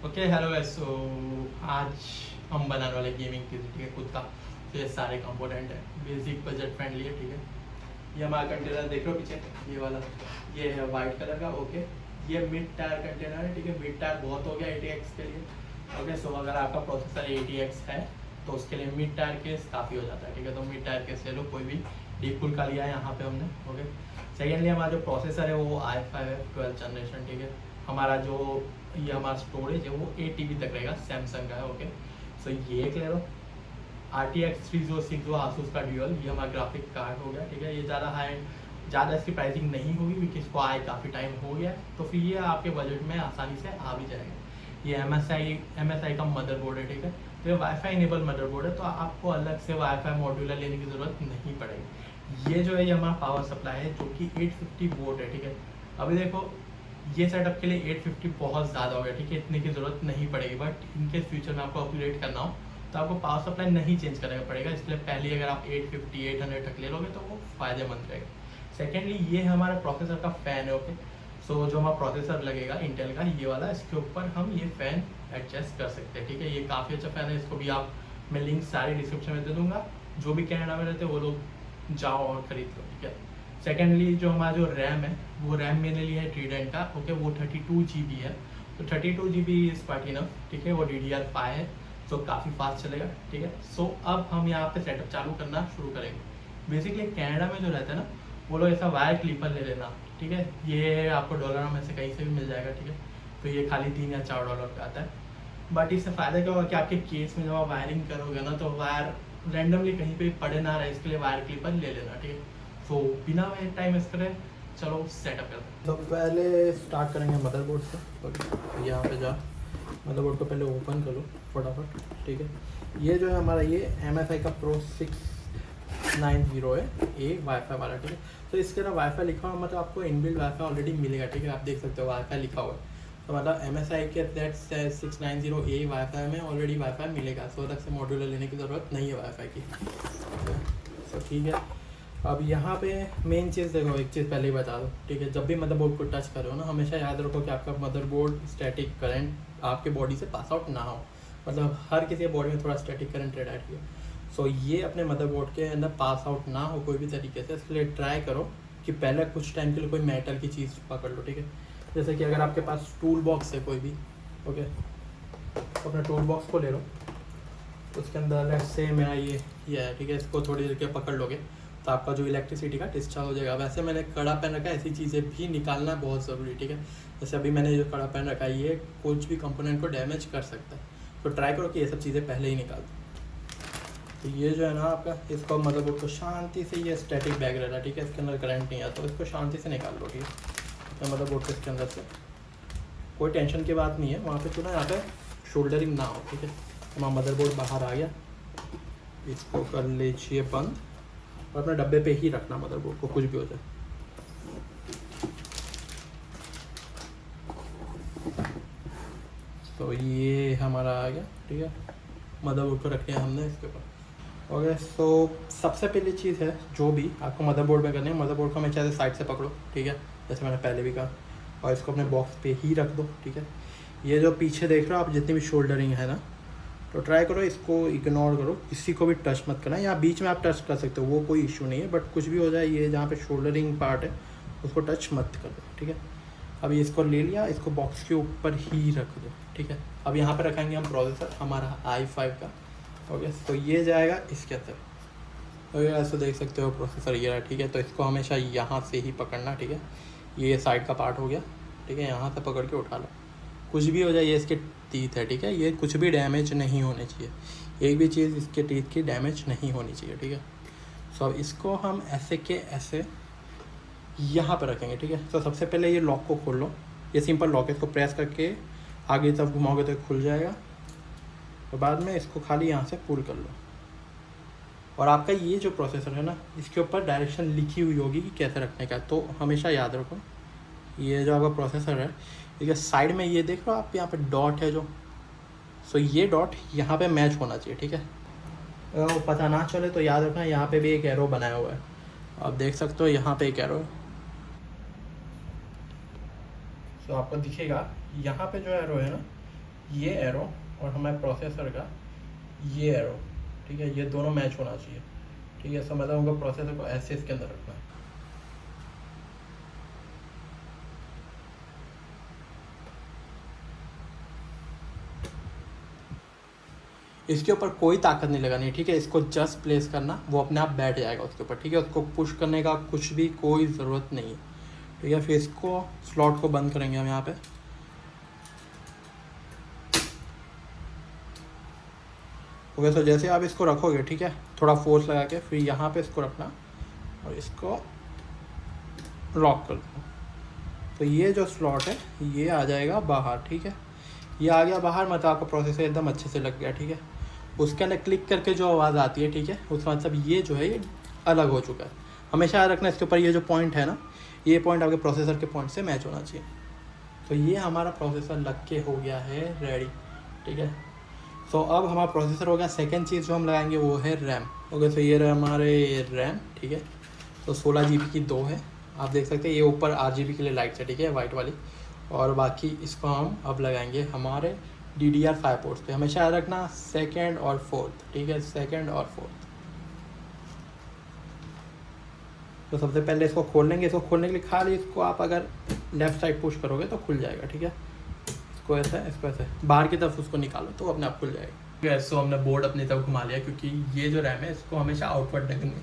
Okay hello guys. सो आज हम बनाने वाले गेमिंग पीसी, ठीक है, खुद का। तो ये सारे कंपोनेंट है, बेसिक बजट फ्रेंडली है, ठीक है। ये हमारा कंटेनर देख रहे हो पीछे, ये वाला, ये है वाइट कलर का। ओके, ये मिड टायर कंटेनर है, ठीक है। मिड टायर बहुत हो गया ATX के लिए। ओके, सो अगर आपका प्रोसेसर ATX है तो उसके लिए मिड टायर केस काफ़ी हो जाता है, ठीक है। तो मिड टायर केस ले लो, कोई भी डीप कूल का लिया है यहाँ पे हमने। ओके, सेकेंडली हमारा जो प्रोसेसर है वो i5 है, 12th जनरेशन, ठीक है। हमारा जो ये हमारा स्टोरेज है वो 8 TB तक रहेगा, सैमसंग का है। ओके, सो ये एक ले लो, RTX 3060 जो आसूस का ड्यूअल, ये हमारा ग्राफिक कार्ड हो गया, ठीक है। ये ज़्यादा इसकी प्राइसिंग नहीं होगी क्योंकि इसको आए काफ़ी टाइम हो गया है, तो फिर ये आपके बजट में आसानी से आ भी जाएगा। ये MSI का मदरबोर्ड है, ठीक है। तो ये वाईफाई इनेबल मदरबोर्ड है, तो आपको अलग से वाईफाई मॉड्यूलर लेने की ज़रूरत नहीं पड़ेगी। ये जो है ये हमारा पावर सप्लाई है जो कि 850 वोल्ट है, ठीक है। अभी देखो, ये सेटअप के लिए 850 बहुत ज़्यादा हो गया, ठीक है। इतने की ज़रूरत नहीं पड़ेगी, बट इनके फ्यूचर में आपको अपग्रेड करना हो तो आपको पावर सप्लाई नहीं चेंज करना पड़ेगा। इसलिए पहले अगर आप 850 800 तक ले लोगे तो वो फ़ायदेमंद रहेगा। सेकेंडली ये हमारा प्रोसेसर का फ़ैन है। ओके, सो जो हमारा प्रोसेसर लगेगा इंटेल का ये वाला, इसके ऊपर हम ये फ़ैन एडजस्ट कर सकते हैं, ठीक है। ये काफ़ी अच्छा फ़ैन है, इसको भी आप, मैं लिंक सारी डिस्क्रिप्शन में दे दूँगा। जो भी कनाडा में रहते हैं वो लोग जाओ और ख़रीद लो, ठीक है। सेकेंडली जो हमारा जो रैम है वो रैम मैंने लिया है ट्रीडेंट का। ओके, वो 32 GB है, तो 32 GB इज़ क्वाइट इनफ, ठीक है। वो DDR5 है, तो काफ़ी फास्ट चलेगा, ठीक है। सो अब हम यहाँ पे सेटअप चालू करना शुरू करेंगे। बेसिकली कनाडा में जो रहता है ना, वो लोग ऐसा वायर क्लिपर ले लेना, ठीक है। ये आपको डॉलर में से कहीं से भी मिल जाएगा, ठीक है। तो ये खाली $3 या $4 का आता है। बट इससे फ़ायदा क्या होगा कि आपके केस में जब आप वायरिंग करोगे ना, तो वायर रैंडमली कहीं पे पड़े ना रहे, इसके लिए वायर क्लिपर ले लेना, ठीक है। तो बिना टाइम वेस्ट करें चलो सेटअप करते हैं। तो पहले स्टार्ट करेंगे मदरबोर्ड से। तो यहाँ पे जा, मदरबोर्ड को पहले ओपन करो फटाफट, ठीक है। ये जो है हमारा ये MSI का Pro 690 है, ये वाईफाई वाला, ठीक है। तो इसके ना वाईफाई लिखा हुआ, मतलब आपको इनबिल्ट वाईफाई ऑलरेडी मिलेगा, ठीक है। आप देख सकते हो वाईफाई लिखा हुआ है, तो मतलब MSI के दैट 690A वाईफाई में ऑलरेडी वाईफाई मिलेगा, सो अलग से मॉड्यूलर लेने की ज़रूरत नहीं है वाईफाई की। तो ठीक है, अब यहाँ पे मेन चीज़ देखो, एक चीज़ पहले ही बता दो, ठीक है। जब भी मदरबोर्ड को टच करो ना, हमेशा याद रखो कि आपका मदरबोर्ड स्टैटिक करंट आपके बॉडी से पास आउट ना हो, मतलब हर किसी के बॉडी में थोड़ा स्टैटिक करंट रहता है। सो ये अपने मदरबोर्ड के अंदर पास आउट ना हो कोई भी तरीके से, इसलिए ट्राई करो कि पहले कुछ टाइम के लिए कोई मेटल की चीज़ पकड़ लो, ठीक है। जैसे कि अगर आपके पास टूल बॉक्स है कोई भी, ओके, तो अपने टूल बॉक्स को ले लो, उसके अंदर लेट्स से मेरा ये है, ठीक है। इसको थोड़ी देर के पकड़ लोगे तो आपका जो इलेक्ट्रिसिटी का डिस्चार्ज हो जाएगा। वैसे मैंने कड़ा पहन रखा है, ऐसी चीज़ें भी निकालना बहुत ज़रूरी, ठीक है। जैसे अभी मैंने जो कड़ा पहन रखा है, ये कुछ भी कंपोनेंट को डैमेज कर सकता है, तो ट्राई करो कि ये सब चीज़ें पहले ही निकाल दो। तो ये जो है ना आपका, इसको मदरबोर्ड को शांति से, ये स्टैटिक बैग रहता है, ठीक है। इसके अंदर करंट नहीं आता, तो इसको शांति से निकाल लो, ठीक है। तो मदरबोर्ड को इसके अंदर से, कोई टेंशन की बात नहीं है वहाँ पे, चुना यहाँ पे शोल्डरिंग ना हो, ठीक है। हमारा मदरबोर्ड बाहर आ गया, इसको कर लीजिए बंद और अपने डब्बे पे ही रखना मदरबोर्ड को, कुछ भी हो जाए। तो ये हमारा आ गया, ठीक है। मदरबोर्ड को रखे हैं हमने इसके ऊपर। ओके, सो सबसे पहली चीज़ है जो भी आपको मदरबोर्ड में करनी है, मदरबोर्ड को हमेशा से साइड से पकड़ो, ठीक है, जैसे मैंने पहले भी कहा, और इसको अपने बॉक्स पे ही रख दो, ठीक है। ये जो पीछे देख रहे हो आप, जितनी भी शोल्डरिंग है ना, तो ट्राई करो इसको इग्नोर करो, किसी को भी टच मत करना। यहाँ बीच में आप टच कर सकते हो, वो कोई इशू नहीं है, बट कुछ भी हो जाए, ये जहाँ पे शोल्डरिंग पार्ट है उसको टच मत करो, ठीक है। अब ये इसको ले लिया, इसको बॉक्स के ऊपर ही रख दो, ठीक है। अब यहाँ पे रखेंगे हम प्रोसेसर हमारा i5 का। ओके, तो ये जाएगा इसके अंदर। तो ये ऐसे देख सकते हो प्रोसेसर ये रहा, ठीक है। तो इसको हमेशा यहाँ से ही पकड़ना, ठीक है। ये साइड का पार्ट हो गया, ठीक है। यहाँ से पकड़ के उठा लो, कुछ भी हो जाए, ये इसके टीथ है, ठीक है। ये कुछ भी डैमेज नहीं होने चाहिए, एक भी चीज़ इसके टीथ की डैमेज नहीं होनी चाहिए, ठीक है। सो अब इसको हम ऐसे के ऐसे यहाँ पर रखेंगे, ठीक है। तो सबसे पहले ये लॉक को खोल लो, ये सिंपल लॉक है, इसको प्रेस करके आगे तब घुमाओगे तो खुल जाएगा। तो बाद में इसको खाली यहाँ से पुल कर लो, और आपका ये जो प्रोसेसर है ना, इसके ऊपर डायरेक्शन लिखी हुई होगी कि कैसे रखने का, तो हमेशा याद रखो। ये जो आपका प्रोसेसर है, ठीक है, साइड में ये देख रहे हो आप, यहाँ पे डॉट है जो, सो ये डॉट यहाँ पे मैच होना चाहिए, ठीक है। अगर वो पता ना चले तो याद रखना, यहाँ पे भी एक एरो बनाया हुआ है, आप देख सकते हो यहाँ पे एक एरो है। सो आपको दिखेगा यहाँ पे जो एरो है ना, ये एरो और हमारे प्रोसेसर का ये एरो, ठीक है, ये दोनों मैच होना चाहिए, ठीक है। मतलब हमको प्रोसेसर को ऐसे इसके अंदर रखना है। इसके ऊपर कोई ताकत नहीं लगानी है, ठीक है। इसको जस्ट प्लेस करना, वो अपने आप बैठ जाएगा उसके ऊपर, ठीक है। उसको पुश करने का कुछ भी कोई ज़रूरत नहीं है, ठीक है। फिर इसको स्लॉट को बंद करेंगे हम यहाँ पे। ओके, तो जैसे आप इसको रखोगे, ठीक है, थोड़ा फोर्स लगा के, फिर यहाँ पे इसको रखना और इसको लॉक कर दो। तो ये जो स्लॉट है ये आ जाएगा बाहर, ठीक है। ये आ गया बाहर, मतलब आपका प्रोसेसर एकदम अच्छे से लग गया, ठीक है। उसके अंदर क्लिक करके जो आवाज़ आती है, ठीक है, उसका मतलब ये जो है ये अलग हो चुका है। हमेशा याद रखना इसके ऊपर ये जो पॉइंट है ना, ये पॉइंट आपके प्रोसेसर के पॉइंट से मैच होना चाहिए। तो ये हमारा प्रोसेसर लग के हो गया है रेडी, ठीक है। तो अब हमारा प्रोसेसर हो गया। सेकेंड चीज़ जो हम लगाएंगे वो है रैम। ओके, तो ये रहा हमारे रैम, ठीक है। तो 16 GB की 2 है, आप देख सकते हैं। ये ऊपर RGB के लिए लाइट्स है, ठीक है, वाइट वाली। और बाकी इसको हम अब लगाएंगे हमारे DDR5 पोर्ट्स पे। हमेशा याद रखना सेकेंड और फोर्थ, ठीक है, सेकेंड और फोर्थ। तो सबसे पहले इसको खोल लेंगे। इसको खोलने के लिए खाली इसको आप अगर लेफ़्ट साइड पुश करोगे तो खुल जाएगा, ठीक है। इसको ऐसे बाहर की तरफ उसको निकालो तो अपने आप खुल जाएगा। सो हमने बोर्ड अपनी तरफ घुमा लिया, क्योंकि ये जो रैम है इसको हमेशा आउटवर्ड रखेंगे,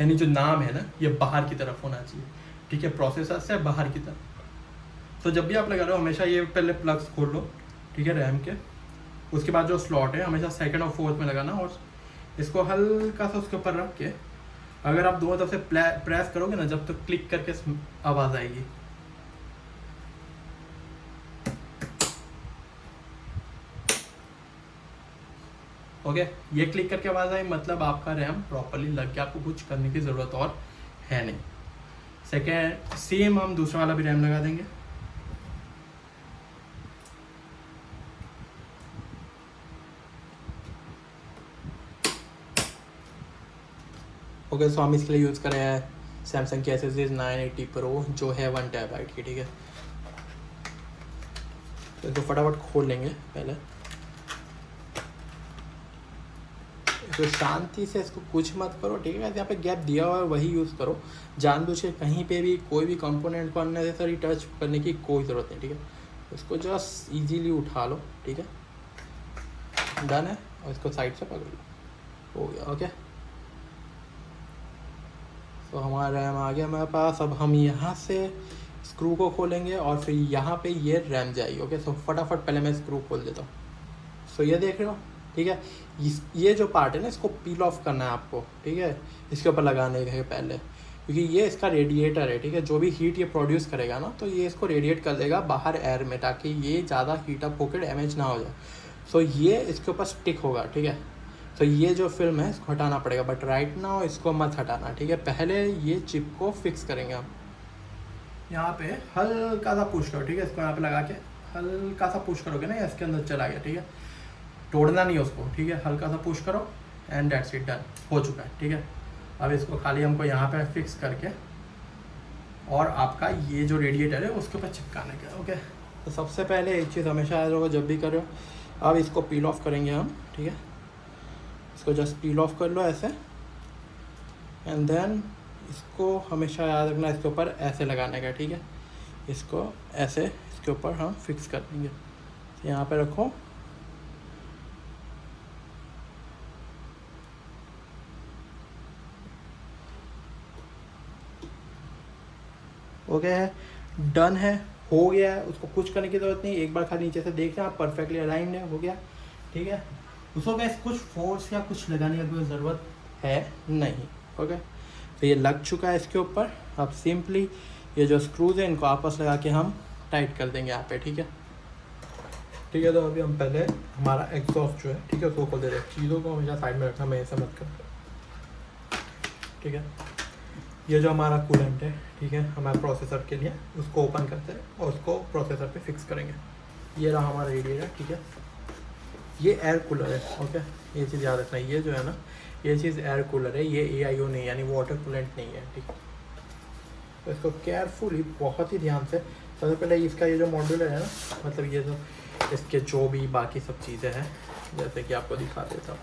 यानी जो नाम है ना ये बाहर की तरफ होना चाहिए, ठीक है, प्रोसेसर से बाहर की तरफ। तो जब भी आप लगा रहे हो हमेशा ये पहले प्लग्स खोल लो, ठीक है, रैम के। उसके बाद जो स्लॉट है हमेशा सेकंड और फोर्थ में लगाना, और इसको हल्का सा उसके ऊपर रख के अगर आप दोनों तरफ से प्रेस करोगे ना, जब तक क्लिक करके आवाज़ आएगी। ओके, ये क्लिक करके आवाज़ आई, मतलब आपका रैम प्रॉपरली लग गया, आपको कुछ करने की ज़रूरत और है नहीं। सेकेंड सेम हम दूसरा वाला भी रैम लगा देंगे। ओके, सो हम इसके लिए यूज़ कर रहे हैं सैमसंग की SSD 980 Pro जो है 1 TB की, ठीक है। तो इसको फटाफट खोल लेंगे पहले। तो शांति से इसको कुछ मत करो, ठीक है। यहाँ पे गैप दिया हुआ है वही यूज़ करो, जानबूझ के कहीं पे भी कोई भी कंपोनेंट को अननेसेसरी टच करने की कोई ज़रूरत नहीं, ठीक है। इसको जस्ट इजीली उठा लो, ठीक है, डन है। और इसको साइड से पकड़ लो, हो गया। ओके, तो हमारा रैम आ गया हमारे पास। अब हम यहाँ से स्क्रू को खोलेंगे और फिर यहाँ पे ये रैम जाएगी। ओके, सो फटाफट पहले मैं स्क्रू खोल देता हूँ। सो ये देख रहे हो, ठीक है। ये जो पार्ट है ना इसको पील ऑफ करना है आपको, ठीक है, इसके ऊपर लगाने के पहले, क्योंकि ये इसका रेडिएटर है, ठीक है। जो भी हीट ये प्रोड्यूस करेगा ना, तो ये इसको रेडिएट कर देगा बाहर एयर में, ताकि ये ज़्यादा हीट अप होकर डैमेज ना हो जाए। सो ये इसके ऊपर स्टिक होगा, ठीक है। तो ये जो फिल्म है इसको हटाना पड़ेगा, बट राइट नाउ इसको मत हटाना, ठीक है। पहले ये चिप को फिक्स करेंगे हम। यहाँ पे हल्का सा पुश करो, ठीक है, इसको यहाँ पे लगा के हल्का सा पुश करोगे ना, इसके अंदर चला गया, ठीक है। तोड़ना नहीं है उसको, ठीक है, हल्का सा पुश करो एंड दैट्स इट, डन हो चुका है, ठीक है। अब इसको खाली हमको यहाँ पे फिक्स करके और आपका ये जो रेडिएटर है उसके ऊपर चिपकाने का। ओके, तो सबसे पहले एक चीज़ हमेशा याद रखो जब भी करो, अब इसको पील ऑफ करेंगे हम, ठीक है। इसको जस्ट पील ऑफ कर लो ऐसे, एंड देन इसको हमेशा याद रखना इसके ऊपर ऐसे लगाने का, ठीक है। इसको ऐसे इसके ऊपर हम फिक्स कर देंगे। तो यहाँ पे रखो, ओके है, डन है, हो गया है। उसको कुछ करने की ज़रूरत नहीं, एक बार खाली नीचे से देख लें आप, परफेक्टली अलाइंड है, हो गया, ठीक है। उसको गैस कुछ फोर्स या कुछ लगाने की कोई ज़रूरत है नहीं। ओके, तो ये लग चुका है इसके ऊपर। अब सिंपली ये जो स्क्रूज हैं इनको आपस लगा के हम टाइट कर देंगे यहाँ पे, ठीक है, ठीक है। तो अभी हम पहले हमारा एग्जॉस्ट जो है, ठीक है, उसको खोल दे रहे हैं। चीज़ों को हमेशा साइड में रखना, मैं ऐसा मत कर, ठीक है। ये जो हमारा कूलेंट है, ठीक है, हमारे प्रोसेसर के लिए, उसको ओपन करते हैं और उसको प्रोसेसर पे फिक्स करेंगे। ये रहा हमारा रेडिएटर, ठीक है। ये एयर कूलर है, ओके, ये चीज़ याद रखना। ये जो है ना, ये चीज़ एयर कूलर है, ये AIO नहीं, यानी वाटर कूलेंट नहीं है, ठीक है। तो इसको केयरफुली, बहुत ही ध्यान से, सबसे पहले इसका ये जो मॉड्यूलर है ना, मतलब ये जो इसके जो भी बाकी सब चीज़ें हैं जैसे कि आपको दिखा देता हूँ,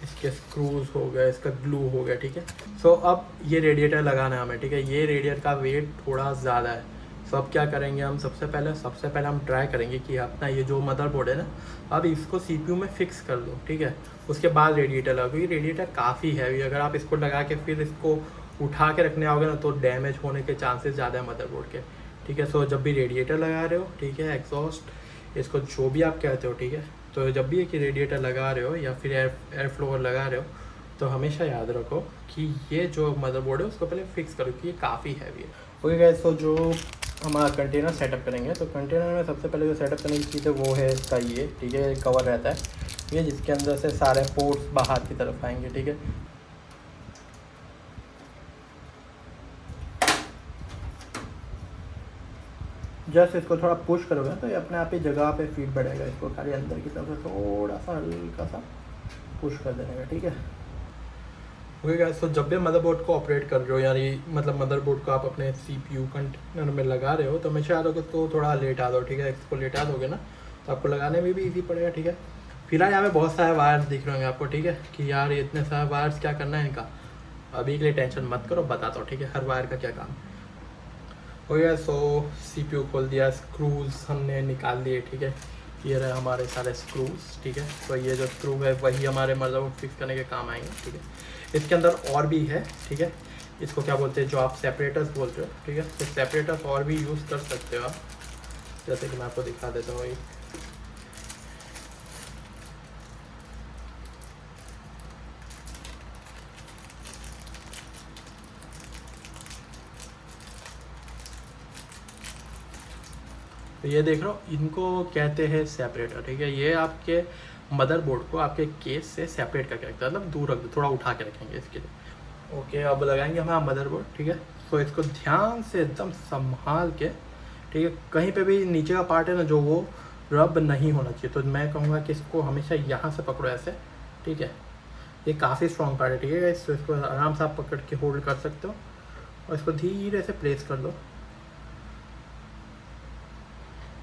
इसके स्क्रूज हो गए, इसका ग्लू हो गया, ठीक है। सो अब ये रेडिएटर लगाना है हमें, ठीक है। ये रेडिएटर का वेट थोड़ा ज़्यादा है। सो अब क्या करेंगे हम, सबसे पहले हम ट्राई करेंगे कि अपना ये जो मदरबोर्ड है ना, अब इसको CPU में फिक्स कर दो, ठीक है। उसके बाद रेडिएटर लगाओ, क्योंकि रेडिएटर काफ़ी हैवी, अगर आप इसको लगा के फिर इसको उठा के रखने आओगे ना तो डैमेज होने के चांसेस ज़्यादा है मदरबोर्ड के, ठीक है। सो जब भी रेडिएटर लगा रहे हो, ठीक है, एग्जॉस्ट, इसको जो भी आप कहते हो, ठीक है, तो जब भी एक रेडिएटर लगा रहे हो या फिर एयर फ्लोवर लगा रहे हो तो हमेशा याद रखो कि ये जो मदरबोर्ड है उसको पहले फिक्स करो, कि ये काफ़ी हैवी है। ओके गाइस, तो जो हमारा कंटेनर सेटअप करेंगे, तो कंटेनर में सबसे पहले जो सेटअप करने की चीज़ है वो है इसका ये, ठीक है, कवर रहता है ये, जिसके अंदर से सारे पोर्ट्स बाहर की तरफ आएंगे, ठीक है। जस्ट इसको थोड़ा पुश करोगे तो ये अपने आप ही जगह पे फीट बढ़ेगा, इसको खाली अंदर की तरफ से थोड़ा सा हल्का सा पुश कर देने का, ठीक है। ओके गाइस, तो जब भी मदरबोर्ड को ऑपरेट कर रहे हो, यानी मतलब मदरबोर्ड को आप अपने CPU कंटेनर में लगा रहे हो, तो हमेशा याद होगा तो थोड़ा लेटा दो, ठीक है। इसको लेटा दोगे ना तो आपको लगाने में भी ईजी पड़ेगा, ठीक है। फिलहाल यहाँ पे बहुत सारे वायर्स दिख रहे होंगे आपको, ठीक है, कि यार ये इतने सारे वायर्स क्या करना है इनका। अभी के लिए टेंशन मत करो, बताता हूँ, ठीक है, हर वायर का क्या काम है। हो गया। सो CPU खोल दिया, स्क्रूज हमने निकाल लिए, ठीक है। ये रहे हमारे सारे स्क्रूज, ठीक है। तो ये जो स्क्रू है वही हमारे मदरबोर्ड फिक्स करने के काम आएंगे, ठीक है। इसके अंदर और भी है, ठीक है, इसको क्या बोलते हैं, जो आप सेपरेटर्स बोलते हो, ठीक है। तो सेपरेटर्स और भी यूज़ कर सकते हो आप, जैसे कि मैं आपको दिखा देता हूँ। तो ये देख रहे हो, इनको कहते हैं सेपरेटर, ठीक है। ये आपके मदरबोर्ड को आपके केस से सेपरेट करके रखता है, मतलब दूर रख दो, थोड़ा उठा के रखेंगे इसके लिए। ओके, अब लगाएंगे हमारा मदरबोर्ड, ठीक है। तो इसको ध्यान से एकदम संभाल के, ठीक है, कहीं पे भी नीचे का पार्ट है ना जो वो रब नहीं होना चाहिए, तो मैं कहूँगा कि इसको हमेशा यहाँ से पकड़ो ऐसे, ठीक है। ये काफ़ी स्ट्रॉन्ग पार्ट है, ठीक है। तो इसको आराम से आप पकड़ के होल्ड कर सकते हो और इसको धीरे से प्लेस कर दो।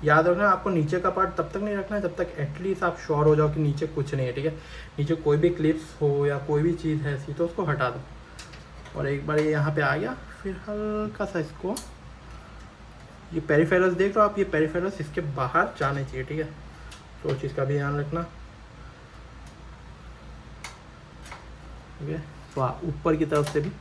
याद रखना, आपको नीचे का पार्ट तब तक नहीं रखना है जब तक एटलीस्ट आप श्योर हो जाओ कि नीचे कुछ नहीं है, ठीक है। नीचे कोई भी क्लिप्स हो या कोई भी चीज़ है ऐसी तो उसको हटा दो। और एक बार ये यहाँ पे आ गया, फिर हल्का सा इसको, ये पेरिफेरल्स देख रहे हो आप, ये पेरिफेरल्स इसके बाहर जाने चाहिए, ठीक है। तो उस चीज़ का भी ध्यान रखना, ठीक है। तो ऊपर की तरफ से भी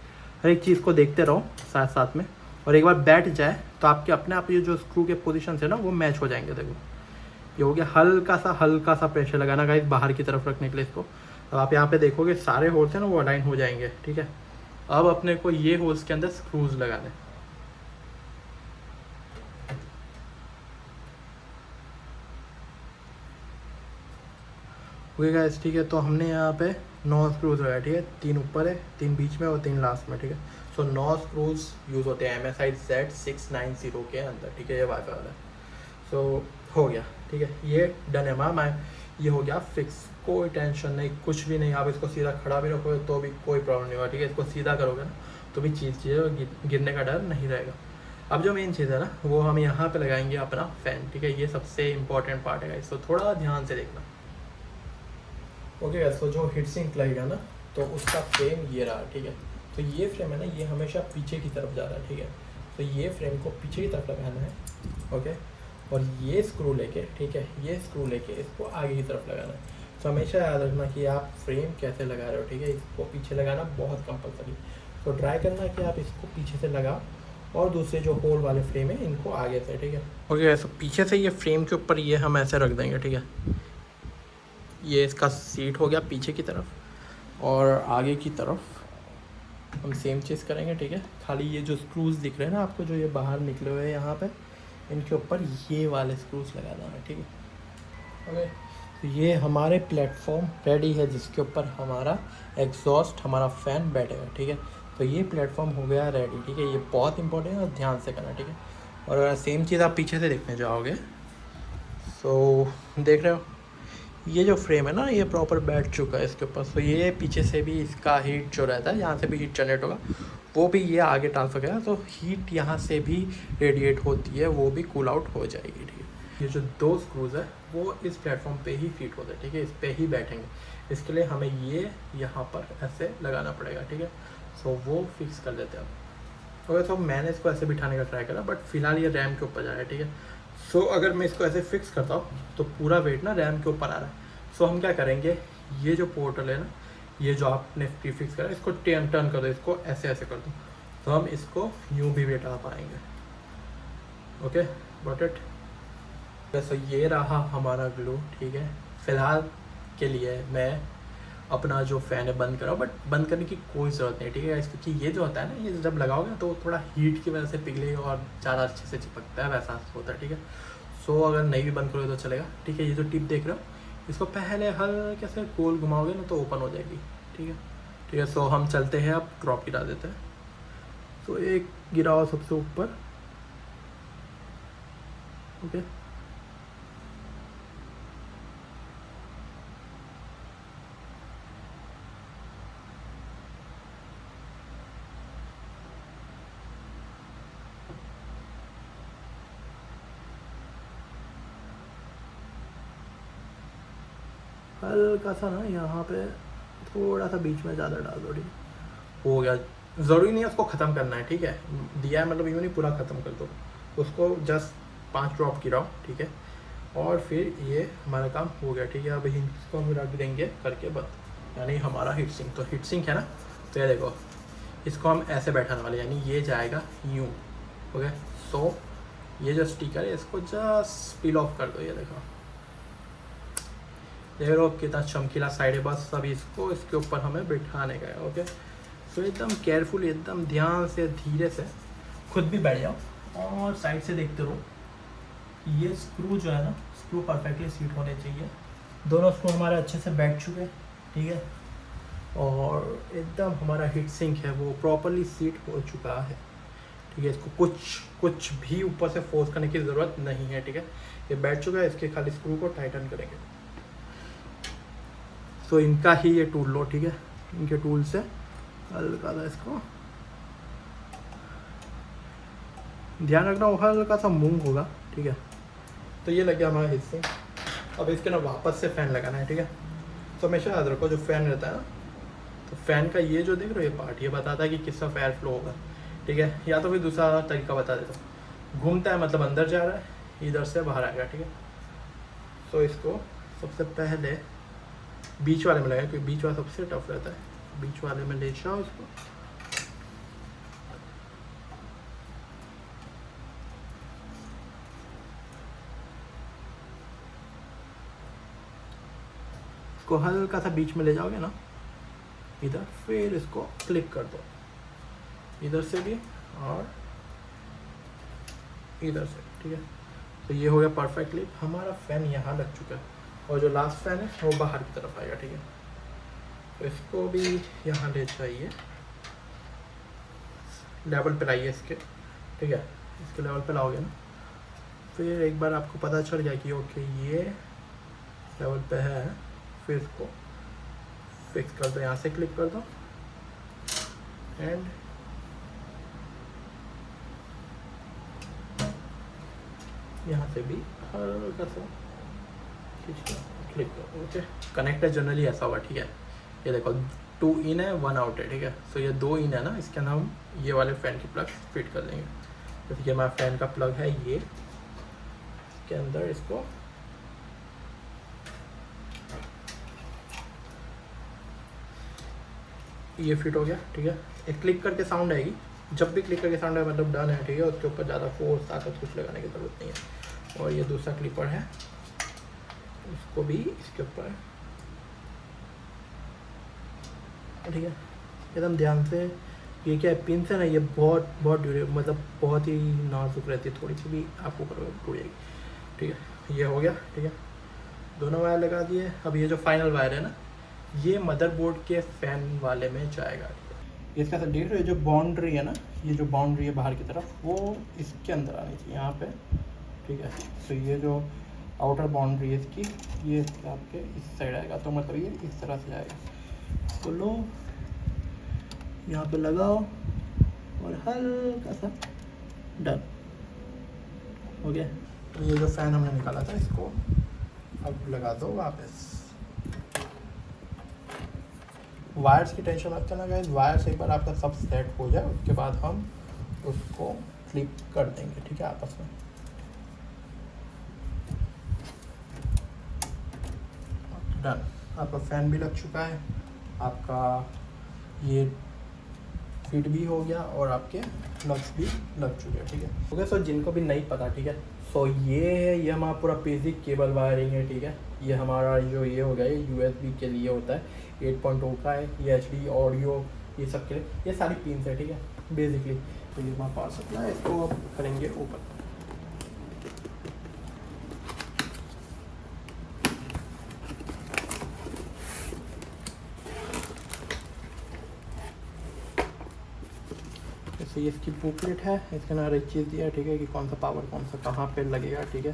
हर एक चीज़ को देखते रहो साथ साथ में, और एक बार बैठ जाए तो आपके अपने आप ये जो स्क्रू के पोजीशन है ना वो मैच हो जाएंगे। देखो ये हो गया, हल्का सा प्रेशर लगाना गाइस बाहर की तरफ रखने के लिए इसको। अब आप यहाँ पे देखोगे सारे होल्स हैं ना वो अलाइन हो जाएंगे, ठीक है। अब अपने को ये होल्स के अंदर स्क्रूज लगाने। ओके गाइस, ठीक है, तो हमने यहाँ पे 9 स्क्रूज लगाए, ठीक है। 3 ऊपर है, 3 बीच में और 3 लास्ट में, ठीक है। सो 9 स्क्रूज यूज़ होते हैं MSI Z690 के अंदर, ठीक है, ये वाईफाई वाला है। सो हो गया, ठीक है, ये डन है हमारा, ये हो गया फिक्स, कोई टेंशन नहीं, कुछ भी नहीं। आप इसको सीधा खड़ा भी रखोगे तो भी कोई प्रॉब्लम नहीं होगा, ठीक है। इसको सीधा करोगे ना तो भी चीज़ गिरने का डर नहीं रहेगा। अब जो मेन चीज़ है ना वो हम यहाँ पे लगाएंगे अपना फ़ैन, ठीक है। ये सबसे इम्पॉर्टेंट पार्ट है, इसको थोड़ा ध्यान से देखना। ओके, तो जो हीट सिंक लगेगा ना तो उसका फ्रेम ये रहा, ठीक है। तो ये फ्रेम है ना, ये हमेशा पीछे की तरफ जा रहा है, ठीक है। तो ये फ्रेम को पीछे की तरफ लगाना है, ओके। और ये स्क्रू लेके, ठीक है, ये स्क्रू लेके इसको आगे की तरफ लगाना है। तो हमेशा याद रखना कि आप फ्रेम कैसे लगा रहे हो, ठीक है। इसको पीछे लगाना बहुत कंपलसरी, तो ट्राई करना कि आप इसको पीछे से लगाओ और दूसरे जो होल वाले फ्रेम है इनको आगे से, ठीक है। ओके, तो पीछे से ये फ्रेम के ऊपर ये हम ऐसे रख देंगे, ठीक है। ये इसका सीट हो गया पीछे की तरफ, और आगे की तरफ हम सेम चीज़ करेंगे, ठीक है। खाली ये जो स्क्रूज दिख रहे हैं ना आपको, जो ये बाहर निकले हुए हैं यहाँ पे, इनके ऊपर ये वाले स्क्रूज लगाना है, ठीक है। ओके, तो ये हमारे प्लेटफॉर्म रेडी है जिसके ऊपर हमारा एग्जॉस्ट, हमारा फ़ैन बैठेगा, ठीक है। तो ये प्लेटफॉर्म हो गया रेडी, ठीक है। ये बहुत इंपॉर्टेंट है और ध्यान से करना, ठीक है। और अगर सेम चीज़ आप पीछे से देखने जाओगे, सो देख रहे हो ये जो फ्रेम है ना ये प्रॉपर बैठ चुका है इसके ऊपर। तो ये पीछे से भी इसका हीट जो रहता है, यहाँ से भी हीट जनरेट होगा, वो भी ये आगे ट्रांसफर करेगा, तो हीट यहाँ से भी रेडिएट होती है, वो भी कूल आउट हो जाएगी, ठीक है। ये जो 2 स्क्रूज है वो इस प्लेटफॉर्म पे ही फिट होते हैं, ठीक है, इस पे ही बैठेंगे। इसके लिए हमें ये यहाँ पर ऐसे लगाना पड़ेगा, ठीक है। सो वो फिक्स कर देते हैं अब। ओके, तो मैंने इसको ऐसे बिठाने का ट्राई करा, बट फिलहाल ये रैम के ऊपर जा रहा है, ठीक है। सो अगर मैं इसको ऐसे फिक्स करता हूँ तो पूरा वेट ना रैम के ऊपर आ रहा है। सो हम क्या करेंगे, ये जो पोर्टल है ना, ये जो आपने प्रीफिक्स करा, इसको टर्न कर दो, इसको ऐसे ऐसे कर दो, तो हम इसको यूँ भी बैठा पाएंगे। Okay, got it. वैसे ये रहा हमारा ग्लू, ठीक है। फ़िलहाल के लिए मैं अपना जो फ़ैन है बंद कराऊँ, बट बंद करने की कोई ज़रूरत नहीं, ठीक है, क्योंकि ये जो होता है ना, ये जब लगाओगे तो थोड़ा हीट की वजह से पिघलेगा और ज़्यादा अच्छे से चिपकता है, वैसा होता है, ठीक है। सो अगर नहीं भी बंद करोगे तो चलेगा, ठीक है। ये जो टिप देख रहे हो, इसको पहले हल्के से गोल घुमाओगे ना तो ओपन हो जाएगी, ठीक है, ठीक है। सो हम चलते हैं, अब ड्रॉप गिरा देते हैं। तो एक गिराओ सबसे ऊपर, ओके। हल्का सा ना यहाँ पे थोड़ा सा बीच में ज़्यादा डाल दो, ठीक है, हो गया। ज़रूरी नहीं है उसको ख़त्म करना है, ठीक है, दिया है मतलब यूँ नहीं पूरा ख़त्म कर दो उसको, जस्ट 5 ड्रॉप गिराओ, ठीक है, और फिर ये हमारा काम हो गया, ठीक है। अब इसको हम रख देंगे करके बस, यानी हमारा हीट सिंक। तो हीट सिंक है ना, तो ये देखो, इसको हम ऐसे बैठाने वाले, यानी ये जाएगा यूँ, ओके। सो ये जो स्टिकर है इसको जस्ट पील ऑफ कर दो, ये देखो, देख लो कितना चमकीला साइड है। बस अभी इसको इसके ऊपर हमें बिठाने का है, ओके। सो एकदम केयरफुल, एकदम ध्यान से, धीरे से, खुद भी बैठ जाओ और साइड से देखते रहो। ये स्क्रू जो है ना, स्क्रू परफेक्टली सीट होने चाहिए। दोनों स्क्रू हमारे अच्छे से बैठ चुके हैं, ठीक है, और एकदम हमारा हीट सिंक है वो प्रॉपरली सीट हो चुका है, ठीक है। इसको कुछ भी ऊपर से फोर्स करने की ज़रूरत नहीं है, ठीक है, ये बैठ चुका है। इसके खाली स्क्रू को टाइटन करेंगे। सो इनका ही ये टूल लो, ठीक है, इनके टूल से हल्का सा इसको ध्यान रखना, वो हल्का सा मूव होगा, ठीक है। तो ये लग गया हमारा हिस्से। अब इसके ना वापस से फ़ैन लगाना है, ठीक है। तो हमेशा याद रखो, जो फ़ैन रहता है ना, तो फ़ैन का ये जो देख रहे हो, ये पार्ट, ये बताता है कि किस तरफ एयर फ्लो होगा, ठीक है। या तो फिर दूसरा तरीका बता देता हूँ, घूमता है मतलब अंदर जा रहा है, इधर से बाहर आएगा, ठीक है। सो इसको सबसे पहले बीच वाले में लगाए, क्योंकि बीच वाला सबसे टफ रहता है। बीच वाले में ले जाओ इसको, इसको हल्का सा बीच में ले जाओगे ना इधर, फिर इसको क्लिक कर दो, इधर से भी और इधर से, ठीक है। तो ये हो गया परफेक्टली। हमारा फ़ैन यहाँ लग चुका है, और जो लास्ट फ़ैन है वो बाहर की तरफ आएगा, ठीक है। तो इसको भी यहाँ ले जाइए, लेवल पे लाइए इसके, ठीक है। इसके लेवल पे लाओगे ना, फिर एक बार आपको पता चल जाए कि ओके ये लेवल पे है, फिर इसको फिक्स कर दो, यहाँ से क्लिक कर दो एंड यहाँ से भी हल्का सा क्लिक करो, ओके। कनेक्टर जनरली ऐसा होगा, ठीक है। ये देखो 2 इन है 1 आउट है, ठीक है। सो ये 2 इन है ना, इसके अंदर हम ये वाले फ़ैन की प्लग फिट कर देंगे। जैसे कि हमारा फ़ैन का प्लग है ये, इसके अंदर इसको ये फिट हो गया, ठीक है। एक क्लिक करके साउंड आएगी, जब भी क्लिक करके साउंड आए मतलब डन है, ठीक है। उसके ऊपर ज़्यादा फोर्स ताकत कुछ लगाने की ज़रूरत नहीं है। और ये दूसरा क्लिपर है, उसको भी इसके ऊपर, ठीक है, एकदम ध्यान से। ये क्या है, पिन से ना, ये बहुत ड्यूरेबल, मतलब बहुत ही नाजुक रहती है, थोड़ी सी भी आपको करोगे टूट जाएगी, ठीक है। ये हो गया, ठीक है, दोनों वायर लगा दिए। अब ये जो फाइनल वायर है ना, ये मदरबोर्ड के फ़ैन वाले में जाएगा। इसका देख रहे हो, जो बाउंड्री है ना, ये जो बाउंड्री है बाहर की तरफ, वो इसके अंदर आनी चाहिए, यहाँ पे, ठीक है। तो ये जो आउटर बाउंड्री है इसकी, ये आपके इस साइड आएगा, तो मतलब ये इस तरह से आएगा। तो लो यहाँ पे लगाओ और हल्का सा, डन हो गया। तो ये जो फ़ैन हमने निकाला था इसको अब लगा दो वापस। वायर्स की टेंशन मत करना गाइस, वायर्स एक बार आपका सब सेट हो जाए उसके बाद हम उसको फ्लिप कर देंगे, ठीक है, आपस में। डन, आपका फ़ैन भी लग चुका है, आपका ये फिट भी हो गया और आपके प्लग्स भी लग चुके हैं, ठीक है। ओके, सो जिनको भी नहीं पता, ठीक है, सो ये है, ये हमारा पूरा बेसिक केबल वायरिंग है, ठीक है। ये हमारा जो ये हो गया ये USB के लिए होता है, 8.0 का है, ये HD ऑडियो ये सब के लिए ये सारी पिन्स है, ठीक है, बेसिकली। तो ये हमारा पावर सप्लाई है, इसको अब करेंगे ओपन। तो ये इसकी बुकलेट है, इसके अंदर एक चीज़ दिया है, ठीक है, कि कौन सा पावर कौन सा कहाँ पे लगेगा, ठीक है।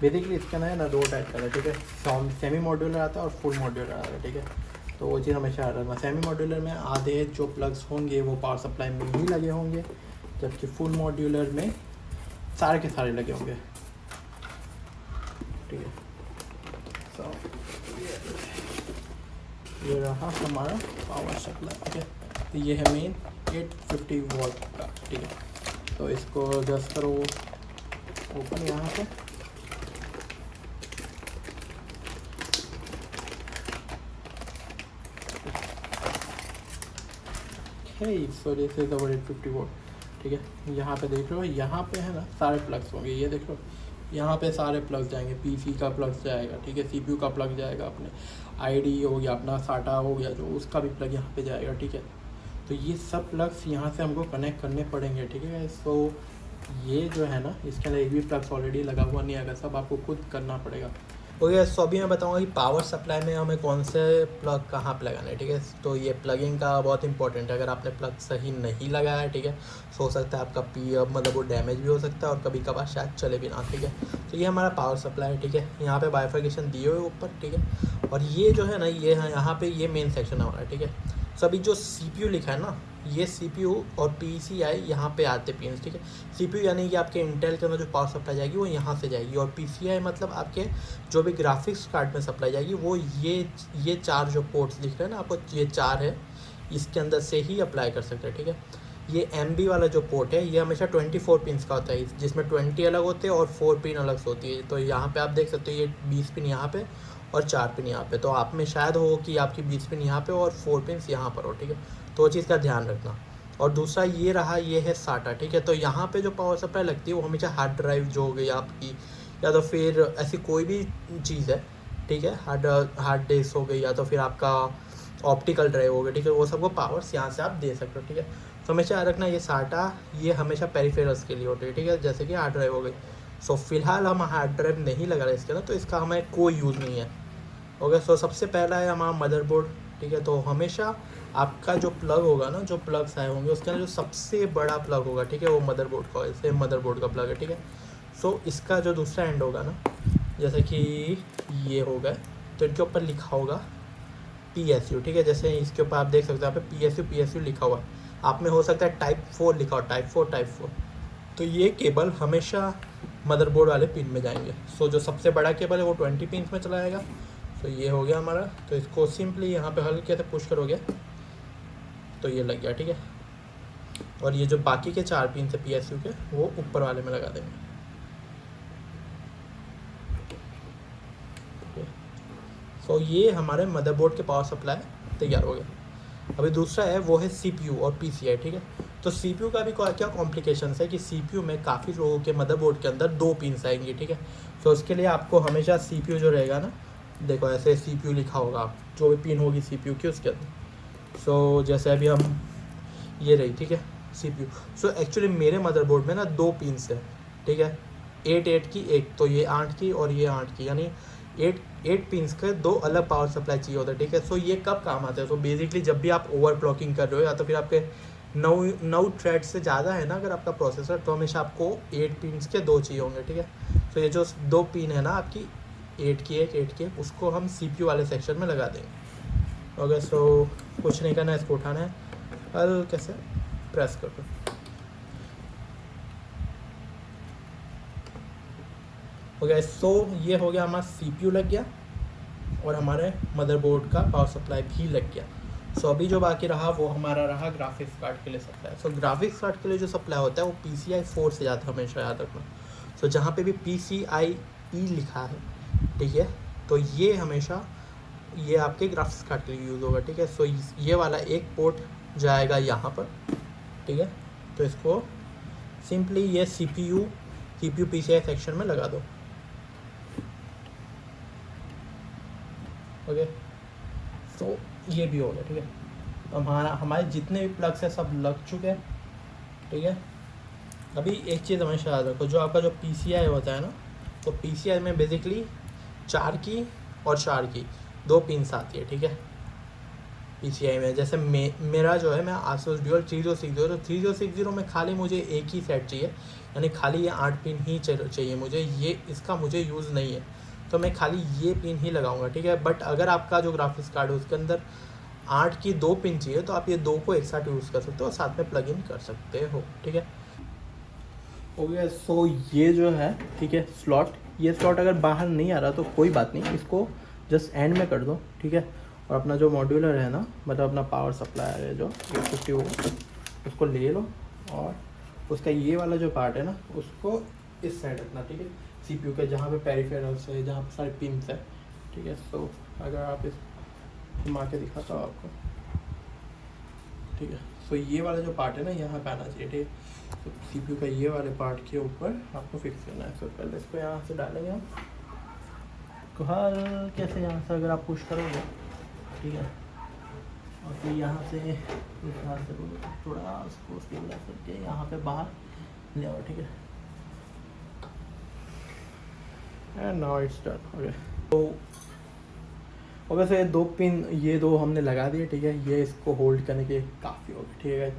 बेसिकली इसके अंदर है ना 2 टाइप का है, ठीक है, सेमी मॉड्यूलर आता है और फुल मॉड्यूलर आता है, ठीक है। तो वो चीज़ हमेशा याद रखना, सेमी मॉड्यूलर में आधे जो प्लग्स होंगे वो पावर सप्लाई में ही लगे होंगे, जबकि फुल मॉड्यूलर में सारे के सारे लगे होंगे, ठीक है। सो ये रहा हमारा पावर सप्लाई, ठीक है। तो ये है मेन 850 वोल्ट का, ठीक है। तो इसको जस्ट करो ओपन यहाँ पे। So this is our 850 volt, ठीक है। यहाँ पे देख रहे हो, यहाँ पे है ना सारे प्लग्स होंगे, ये देख लो, यहाँ पे सारे प्लग्स जाएंगे, PC का प्लग जाएगा, ठीक है, CPU का प्लग जाएगा, अपने ID हो गया, अपना SATA हो गया जो, उसका भी प्लग यहाँ पे जाएगा, ठीक है। तो ये सब प्लग्स यहाँ से हमको कनेक्ट करने पड़ेंगे, ठीक है। सो ये जो है ना, इसके अंदर एक भी प्लग्स ऑलरेडी लगा हुआ नहीं आएगा, सब आपको खुद करना पड़ेगा। ओके, सो अभी मैं बताऊंगा कि पावर सप्लाई में हमें कौन से प्लग कहाँ पे लगाना है, ठीक है। तो ये प्लगिंग का बहुत इंपॉर्टेंट है, अगर आपने प्लग सही नहीं लगाया है, ठीक है, हो सकता है आपका मतलब वो डैमेज भी हो सकता है और कभी कभार शायद चले भी ना, ठीक है। तो ये हमारा पावर सप्लाई है, ठीक है। यहाँ पे बाइफर्केशन दिए हुए ऊपर, ठीक है। और ये जो है ना, ये है यहाँ पे, ये मेन सेक्शन है हमारा, ठीक है। सो अभी जो CPU लिखा है ना, ये CPU और PCI यहाँ पे आते पिन, ठीक है। CPU यानी कि आपके इंटेल के अंदर जो पावर सप्लाई जाएगी वो यहाँ से जाएगी, और PCI मतलब आपके जो भी ग्राफिक्स कार्ड में सप्लाई जाएगी वो ये 4 जो पोर्ट्स दिख रहे हैं ना आपको, ये 4 है, इसके अंदर से ही अप्लाई कर सकते हैं, ठीक है। ये MB वाला जो पोर्ट है ये हमेशा 24 पिन्स का होता है, जिसमें 20 अलग होते हैं और 4 पिन अलग से होती है। तो यहाँ पे आप देख सकते हो, ये 20 पिन यहाँ पे और 4 पिन यहाँ पे, तो आप में शायद हो कि आपकी 20 पिन यहाँ पे और 4 पिन यहाँ पर हो, ठीक है। तो वो चीज़ का ध्यान रखना। और दूसरा ये रहा, ये है SATA, ठीक है। तो यहाँ पे जो पावर सप्लाई लगती है वो हमेशा हार्ड ड्राइव जो हो गई आपकी, या तो फिर ऐसी कोई भी चीज़ है, ठीक है, हार्ड डिस्क हो गई, या तो फिर आपका ऑप्टिकल ड्राइव हो गया, ठीक है, वो सबको पावर्स यहाँ से आप दे सकते हो, ठीक है। तो हमेशा याद रखना, ये SATA ये हमेशा पेरिफेरल्स के लिए होती है, ठीक है, जैसे कि हार्ड ड्राइव हो गई। सो फिलहाल हम हार्ड ड्राइव नहीं लगा रहे इसके अंदर, तो इसका हमें कोई यूज़ नहीं है। ओके, सो सबसे पहला है हमारा मदरबोर्ड, ठीक है। तो हमेशा आपका जो प्लग होगा ना, जो प्लग्स आए होंगे उसके अंदर जो सबसे बड़ा प्लग होगा, ठीक है, वो मदरबोर्ड का, इसे मदरबोर्ड का प्लग है, ठीक है। सो इसका जो दूसरा एंड होगा ना, जैसे कि ये होगा, तो इनके ऊपर लिखा होगा PSU, ठीक है। जैसे इसके ऊपर आप देख सकते हैं, यहाँ पे PSU लिखा हुआ है, आप में हो सकता है टाइप 4 लिखा हो, टाइप 4। तो ये केबल हमेशा मदरबोर्ड वाले पिन में जाएंगे। सो जो सबसे बड़ा केबल है वो 20 पिन में चला जाएगा। तो ये हो गया हमारा, तो इसको सिंपली यहाँ पे हल्के से पुश करोगे तो ये लग गया, ठीक है। और ये जो बाकी के 4 पिन से PSU के वो ऊपर वाले में लगा देंगे। सो ये हमारे मदरबोर्ड के पावर सप्लाई तैयार हो गया। अभी दूसरा है वो है CPU और PCI, ठीक है। तो CPU का भी क्या कॉम्प्लिकेशंस है कि CPU में काफ़ी लोगों के मदरबोर्ड के अंदर 2 पिन्स आएंगी, ठीक है। तो उसके लिए आपको हमेशा CPU जो रहेगा ना, देखो ऐसे CPU लिखा होगा, आप जो भी पिन होगी CPU की उसके अंदर। सो जैसे अभी हम ये रही, ठीक है, CPU। सो एक्चुअली मेरे मदरबोर्ड में ना 2 पिन्स है, ठीक है, 8 की एक, तो ये 8 की और ये 8 की, यानी 8 पिन्स के 2 अलग पावर सप्लाई चाहिए होता है, ठीक है। सो ये कब काम आता है? सो बेसिकली जब भी आप ओवरक्लॉकिंग कर रहे हो, या तो फिर आपके 9 थ्रेड से ज़्यादा है ना अगर आपका प्रोसेसर, तो हमेशा आपको 8 पिन्स के 2 चाहिए होंगे, ठीक है। तो ये जो 2 पिन है ना आपकी, 8 की एक, उसको हम CPU वाले सेक्शन में लगा देंगे। ओके, सो कुछ नहीं करना है, इसको उठाना है, हल्के से प्रेस कर दो। हो गया। सो ये हो गया हमारा CPU लग गया और हमारे मदरबोर्ड का पावर सप्लाई भी लग गया। सो अभी जो बाकी रहा वो हमारा रहा ग्राफिक्स कार्ड के लिए सप्लाई। सो ग्राफिक्स कार्ड के लिए जो सप्लाई होता है वो PCI 4 से जाता है, हमेशा याद रखना। सो जहाँ पे भी PCIe लिखा है, ठीक है, तो ये हमेशा ये आपके ग्राफिक्स कार्ड के लिए यूज़ होगा, ठीक है। सो ये वाला एक पोर्ट जाएगा यहाँ पर, ठीक है। तो इसको सिंपली ये CPU PCI सेक्शन में लगा दो, ओके। सो ये भी हो गया, ठीक है। तो हमारे जितने भी प्लग्स हैं सब लग चुके हैं, ठीक है। अभी एक चीज़ हमेशा याद रखो, जो आपका जो PCI होता है ना, तो PCI में बेसिकली 4 की और 4 की 2 पिन्स आती है, ठीक है। PCI में जैसे मेरा जो है, मैं ASUS Dual 3060, तो 3060 में खाली मुझे एक ही सेट चाहिए, यानी खाली ये 8 पिन ही चाहिए मुझे, ये इसका मुझे यूज़ नहीं है, तो मैं खाली ये पिन ही लगाऊंगा, ठीक है। बट अगर आपका जो ग्राफिक्स कार्ड है उसके अंदर 8 की 2 पिन चाहिए, तो आप ये 2 को एक साथ यूज़ कर सकते हो और साथ में प्लग इन कर सकते हो, ठीक है। हो गया। सो ये जो है, ठीक है, स्लॉट, ये स्लॉट अगर बाहर नहीं आ रहा तो कोई बात नहीं, इसको जस्ट एंड में कर दो, ठीक है। और अपना जो मॉड्यूलर है ना, मतलब अपना पावर सप्लायर है जो 850 होगा, उसको ले लो और उसका ये वाला जो पार्ट है ना, उसको इस साइड रखना, ठीक है, CPU के जहाँ पे पेरिफेरल्स है, जहाँ पे सारे पिन्स है, ठीक है। सो अगर आप इस घुमा के दिखाता हूँ आपको, ठीक है। सो ये वाला जो पार्ट है ना, यहाँ पे आना चाहिए, ठीक है। तो CPU का ये वाले पार्ट के ऊपर आपको फिक्स करना है। सो पहले इसको यहाँ से डालेंगे हम, तो हर कैसे यहाँ से अगर आप पुश करोगे, ठीक है, और फिर यहाँ से इस हाथ से थोड़ा उसको स्टेबलाइज करके यहाँ पे बाहर ले आओ, ठीक है। And now it's done, okay. तो ओके, सो ये 2 पिन, ये 2 हमने लगा दिए, ठीक है। ये इसको होल्ड करने के काफ़ी हो गया, ठीक है।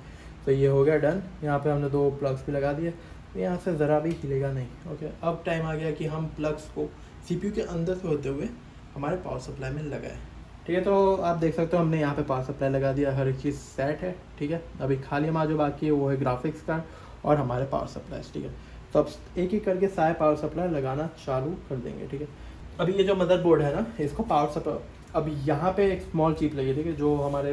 तो ये हो गया डन। यहाँ पे हमने 2 प्लग्स भी लगा दिए, तो यहाँ से ज़रा भी हिलेगा नहीं, ओके। अब टाइम आ गया कि हम प्लग्स को CPU के अंदर से होते हुए हमारे पावर सप्लाई में लगाए, ठीक है। तो आप देख सकते हो हमने यहाँ पे पावर सप्लाई लगा दिया, हर एक चीज़ सेट है, ठीक है। अभी खाली हमारा जो बाकी है वो है ग्राफिक्स कार्ड और हमारे पावर सप्लाई, ठीक है। तो अब एक एक करके सारे पावर सप्लाई लगाना चालू कर देंगे, ठीक है। अभी ये जो मदरबोर्ड है ना, इसको पावर सप्लाई, अब यहाँ पे एक स्मॉल चिप लगी है, ठीक है, जो हमारे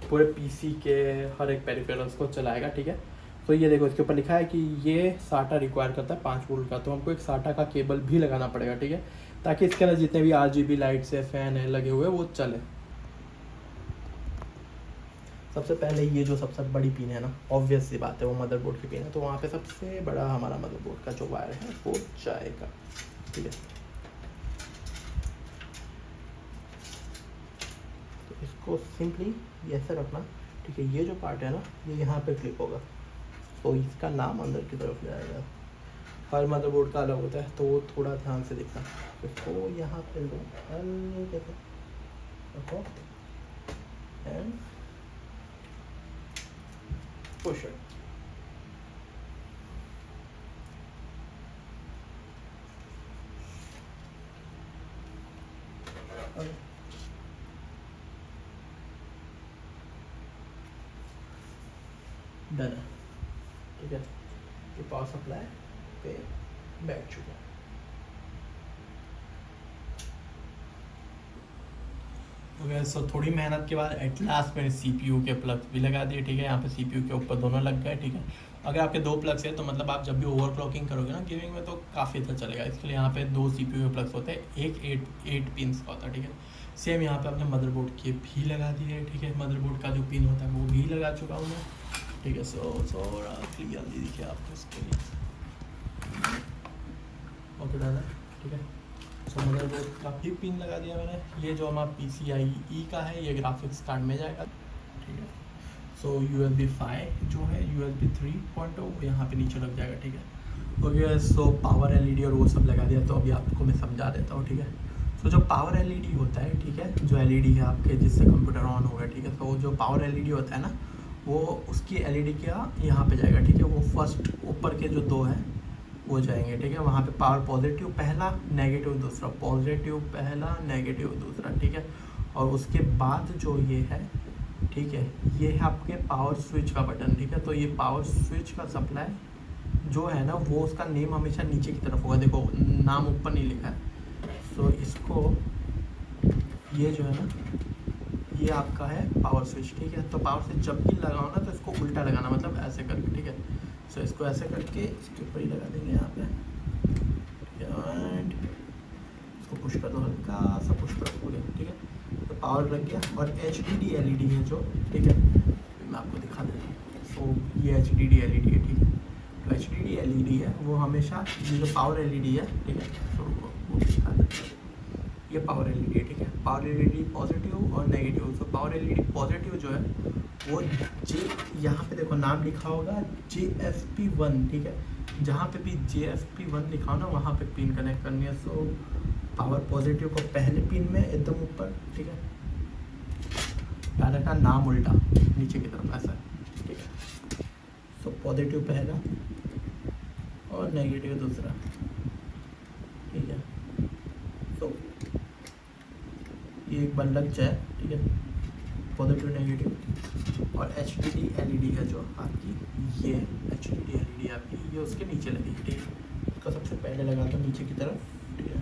पूरे PC के हर एक पेरिफेरल्स को चलाएगा, ठीक है। तो ये देखो इसके ऊपर लिखा है कि ये SATA रिक्वायर करता है 5 वोल्ट का, तो हमको एक SATA का केबल भी लगाना पड़ेगा, ठीक है, ताकि इसके अंदर जितने भी RGB लाइट्स है, फैन है लगे हुए, वो चले। सबसे पहले ये जो सबसे बड़ी पिन है ना, ऑब्वियस सी बात है वो मदरबोर्ड की पिन है, तो वहाँ पे सबसे बड़ा हमारा मदरबोर्ड का जो वायर है वो जाएगा, ठीक है। तो इसको सिंपली ऐसे रखना, ठीक है। ये जो पार्ट है ना, ये यहाँ पे क्लिक होगा, तो इसका नाम अंदर की तरफ जाएगा। हर मदरबोर्ड का अलग होता है, तो वो थोड़ा ध्यान से देखना। इसको यहाँ पे लो, हल्के से रखो एंड पुश इट। डन है, ठीक है। ये पावर सप्लाई पे बैठ चुका है। ओके, सो थोड़ी मेहनत के बाद एट लास्ट मैंने CPU के प्लग्स भी लगा दिए, ठीक है। यहाँ पे CPU के ऊपर दोनों लग गए, ठीक है। अगर आपके 2 प्लग्स है तो मतलब आप जब भी ओवरक्लॉकिंग करोगे ना गेमिंग में, तो काफ़ी अच्छा चलेगा। इसके लिए यहाँ पे 2 CPU के प्लग्स होते हैं, एक 8 पिन्स का होता है, ठीक है। सेम यहाँ पे अपने मदरबोर्ड के भी लगा दिए, ठीक है। मदरबोर्ड का जो पिन होता है वो भी लगा चुका हूँ मैं, ठीक है। सो थोड़ा क्लियरली दिखे आपको इसके लिए, ओके डन है, ठीक है। सो मदरबोर्ड का भी पिन लगा दिया मैंने। ये जो हमारा PCIe का है, ये ग्राफिक्स कार्ड में जाएगा, ठीक है। सो USB 5 जो है, USB 3.0 वो यहाँ पे नीचे लग जाएगा, ठीक है। ओके, सो पावर LED और वो सब लगा दिया, तो अभी आपको मैं समझा देता हूँ, ठीक है। सो जो पावर LED होता है, ठीक है, जो LED है आपके जिससे कंप्यूटर ऑन होगा, ठीक है। तो जो पावर LED होता है ना, वो उसकी LED का यहाँ पे जाएगा, ठीक है। वो फर्स्ट ऊपर के जो 2 हैं वो जाएंगे, ठीक है। वहाँ पे पावर पॉजिटिव पहला, नेगेटिव दूसरा, पॉजिटिव पहला, नेगेटिव दूसरा, ठीक है। और उसके बाद जो ये है, ठीक है, ये है आपके पावर स्विच का बटन, ठीक है। तो ये पावर स्विच का सप्लाई जो है ना वो उसका नेम हमेशा नीचे की तरफ होगा, देखो नाम ऊपर नहीं लिखा है। सो इसको ये जो है ना ये आपका है पावर स्विच, ठीक है। तो पावर स्विच जब भी लगाओ ना तो इसको उल्टा लगाना, मतलब ऐसे करके, ठीक है। सो इसको ऐसे करके इसके ऊपर ही लगा देंगे यहाँ पे, एंड इसको पुश कर दो, हल्का सा पुश कर दो पूरे, ठीक है। तो पावर लग गया। और HDD LED है जो, ठीक है, मैं आपको दिखा देता हूँ। सो ये HDD LED है, ठीक है। तो HDD LED है वो हमेशा, ये जो पावर LED है, ठीक है, तो वो दिखा देता हूँ। ये पावर LED है, ठीक है। पावर LED पॉजिटिव और नेगेटिव। तो पावर LED पॉजिटिव जो है वो यहाँ पे देखो नाम लिखा होगा JSP1, ठीक है। जहाँ पे भी JSP1 लिखा हो ना वहाँ पे पिन कनेक्ट करनी है। सो पावर पॉजिटिव को पहले पिन में एकदम ऊपर, ठीक है, याद रखना नाम उल्टा नीचे की तरफ ऐसा, ठीक है। सो पॉजिटिव पहला और नेगेटिव दूसरा, ठीक है। तो ये एक बार लग जाए, ठीक है, पॉजिटिव नेगेटिव। और HDD LED है जो आपकी, ये HDD LED आपकी ये उसके नीचे लगेगी, ठीक है। इसको सबसे पहले लगा दो नीचे की तरफ, ठीक है।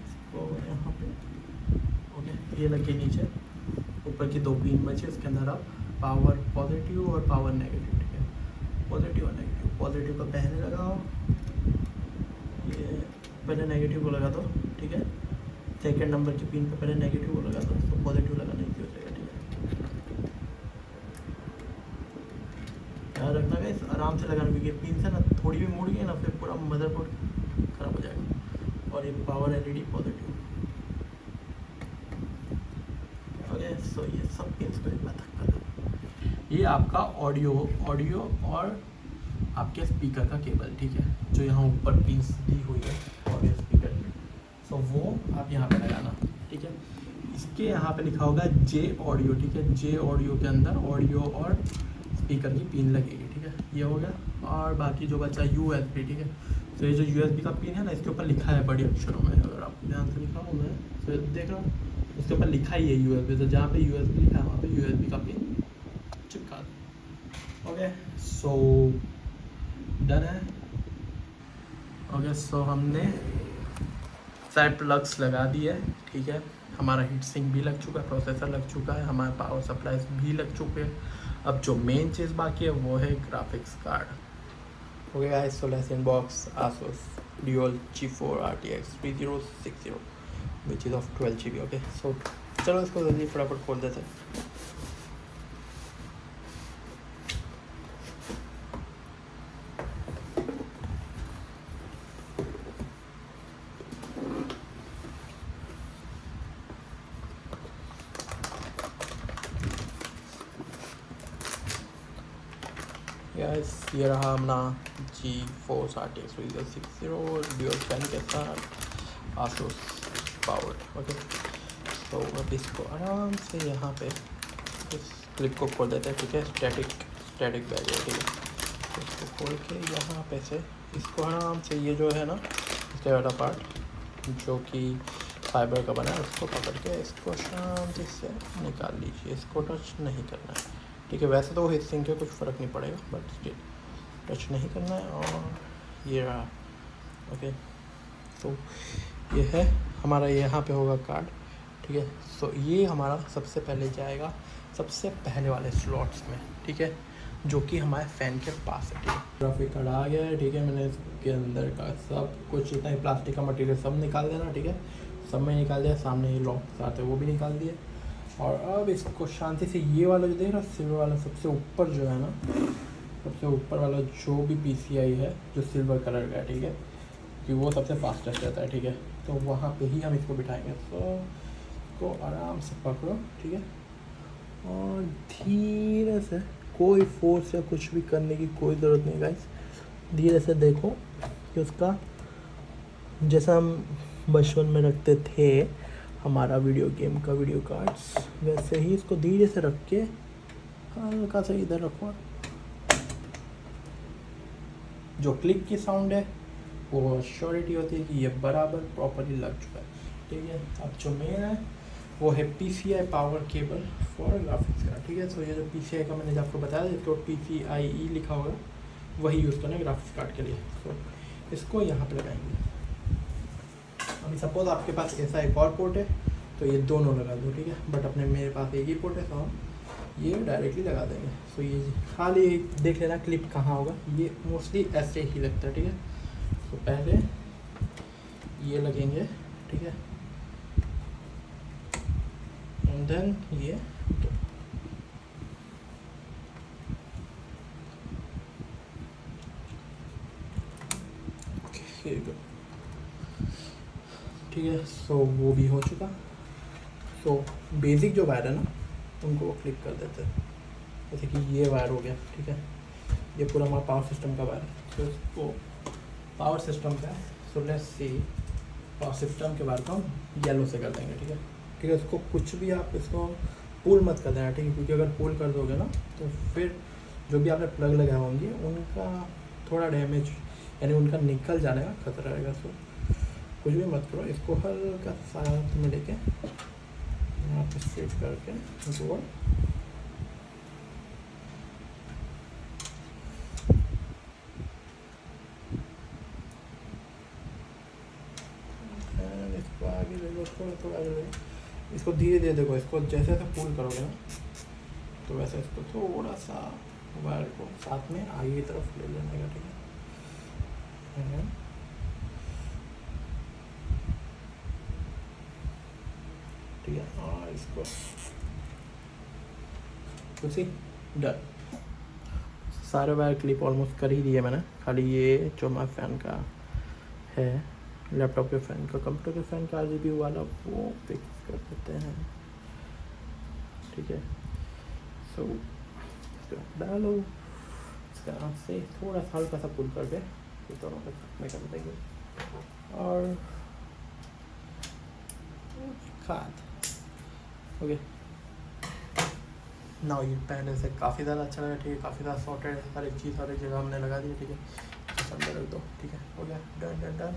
इसको यहाँ पे ओके, ये लगे नीचे। ऊपर की 2 पिन बचे, इसके अंदर आप पावर पॉजिटिव और पावर नेगेटिव, ठीक है। पॉजिटिव और नेगेटिव, पॉजिटिव को पहले लगाओ, ये पहले नेगेटिव को लगा दो, ठीक है। सेकेंड नंबर की पिन पे पहले नेगेटिव को लगा दो, तो पॉजिटिव लगाना ही हो जाएगा, ठीक है। याद रखना गाइस, आराम से लगाना, क्योंकि पिन से ना थोड़ी भी मुड़ गई ना फिर पूरा मदरबोर्ड खराब हो जाएगा। और ये पावर LED पॉजिटिव, ओके। सो ये सब पिन को एक बार कर दो। ये आपका ऑडियो और आपके स्पीकर का केबल, ठीक है, जो यहाँ ऊपर पिन दी हुई है ऑडियो स्पीकर में। सो वो आप यहाँ पे लगाना, ठीक है। इसके यहाँ पे लिखा होगा J ऑडियो, ठीक है। J ऑडियो के अंदर ऑडियो और स्पीकर की पिन लगेगी, ठीक है। ये हो गया। और बाकी जो बचा USB, ठीक है। तो ये जो USB का पिन है ना इसके ऊपर लिखा है बड़े अक्षरों में, अगर आप ध्यान से लिखा हो मैं तो देख रहा हूँ, इसके ऊपर लिखा ही है USB। तो जहाँ पे USB लिखा है वहाँ पे USB का पिन चिपका दो, ओके। सो डन है, ओके। सो हमने सारे प्लग्स लगा दिए, ठीक है। हमारा हीट सिंक भी लग चुका है, प्रोसेसर लग चुका है, हमारे पावर सप्लाईज भी लग चुके हैं। अब जो मेन चीज़ बाकी है वो है graphics card, okay guys. So let's unbox Asus Dual G4 RTX 3060 which is of 12 GB, okay. So चलो इसको जल्दी फटाफट खोल देते हैं। गाइस ये रहा अपना G4 RTX 3060 ड्यूल फैन के साथ Asus पावर, ओके। तो अब इसको आराम से यहाँ पे इस क्लिप को खोल देते हैं, ठीक है। स्टैटिक बैग है, ठीक है। तो इसको खोल के यहाँ पे से इसको आराम से, ये जो है ना इसका वाला पार्ट जो कि फाइबर का बना है उसको पकड़ के इसको शांति से निकाल लीजिए। इसको टच नहीं करना है, ठीक है। वैसे तो हीट सिंक के कुछ फ़र्क नहीं पड़ेगा, बट स्टिल टच नहीं करना है। और ये रहा, ओके। तो ये है हमारा, यहाँ पे होगा कार्ड, ठीक है। सो ये हमारा सबसे पहले जाएगा सबसे पहले वाले स्लॉट्स में, ठीक है, जो कि हमारे फ़ैन के पास है, ठीक है। ग्राफिक कार्ड आ गया है, ठीक है। मैंने इसके अंदर का सब कुछ जितना ही प्लास्टिक का मटेरियल सब निकाल देना, ठीक है। सब में निकाल दिया, सामने ये लॉक आते हैं वो भी निकाल दिए। और अब इसको शांति से, ये वाला जो देख रहा सिल्वर वाला सबसे ऊपर जो है ना, सबसे ऊपर वाला जो भी PCI है जो सिल्वर कलर का है, ठीक है, कि वो सबसे फास्टेस्ट रहता है, ठीक है। तो वहाँ पे ही हम इसको बिठाएंगे। तो इसको आराम से पकड़ो, ठीक है, और धीरे से, कोई फोर्स या कुछ भी करने की कोई ज़रूरत नहीं गाइस। धीरे से देखो कि उसका, जैसा हम बचपन में रखते थे हमारा वीडियो गेम का वीडियो कार्ड्स, वैसे ही इसको धीरे से रख के हल्का सा इधर रखो। जो क्लिक की साउंड है वो श्योरिटी होती है कि ये बराबर प्रॉपरली लग चुका है, ठीक है। अब जो मेन है वो है PCI power cable for graphics का, ठीक है। तो ये जो PCI का मैंने आपको बताया इसको PCIe लिखा होगा, वही यूज़ करना है ग्राफिक्स कार्ड के लिए। तो इसको यहाँ पे लगाएंगे। अभी सपोज आपके पास ऐसा एक और पोर्ट है तो ये दोनों लगा दो, ठीक है। बट अपने मेरे पास एक ही पोर्ट है तो हम ये डायरेक्टली लगा देंगे। सो ये खाली देख लेना क्लिप कहाँ होगा, ये मोस्टली ऐसे ही लगता है, ठीक है। तो पहले ये लगेंगे, ठीक है, एंड देन ये ठीक है। सो वो भी हो चुका। सो बेसिक जो वायर है ना उनको क्लिक कर देते हैं, जैसे कि ये वायर हो गया, ठीक है। ये पूरा हमारा पावर सिस्टम का वायर है। सो इसको पावर सिस्टम का है। So let's see power system के वायर को हम येलो से कर देंगे, ठीक है। ठीक है, इसको कुछ भी आप इसको पुल मत कर देना, ठीक है, क्योंकि अगर पुल कर दोगे ना तो फिर जो भी आपने प्लग लगाए होंगे उनका थोड़ा डैमेज यानी उनका निकल जाने का खतरा रहेगा। सो कुछ भी मत करो, इसको हल्का साथ में लेके यहाँ पे सेट करके गोल इसको आगे ले लो, थोड़ा आगे ले लो। इसको धीरे धीरे देखो, इसको जैसे जैसे पुल करोगे ना तो वैसे इसको थोड़ा सा वायर को साथ में आगे की तरफ ले लेने का, ठीक है। ठीक है, और इसको उसी डन। सारे वायर क्लिप ऑलमोस्ट कर ही दिए मैंने, खाली ये जो हमारा फ़ैन का है, लैपटॉप के फ़ैन का, कंप्यूटर के फ़ैन का RGB वाला वो फिक्स कर देते हैं, ठीक है। सो इसको डालो, इसका हाथ से थोड़ा सा हल्का सा पुल करके इस दोनों को में कर देंगे और खाद ओके। नाउ ये पहले से काफ़ी ज़्यादा अच्छा लगा, ठीक है, काफ़ी ज़्यादा सॉर्टेड है, हर एक चीज़ हर एक जगह हमने लगा दी, ठीक है। अंदर रख दो, ठीक है, हो गया, डन डन डन।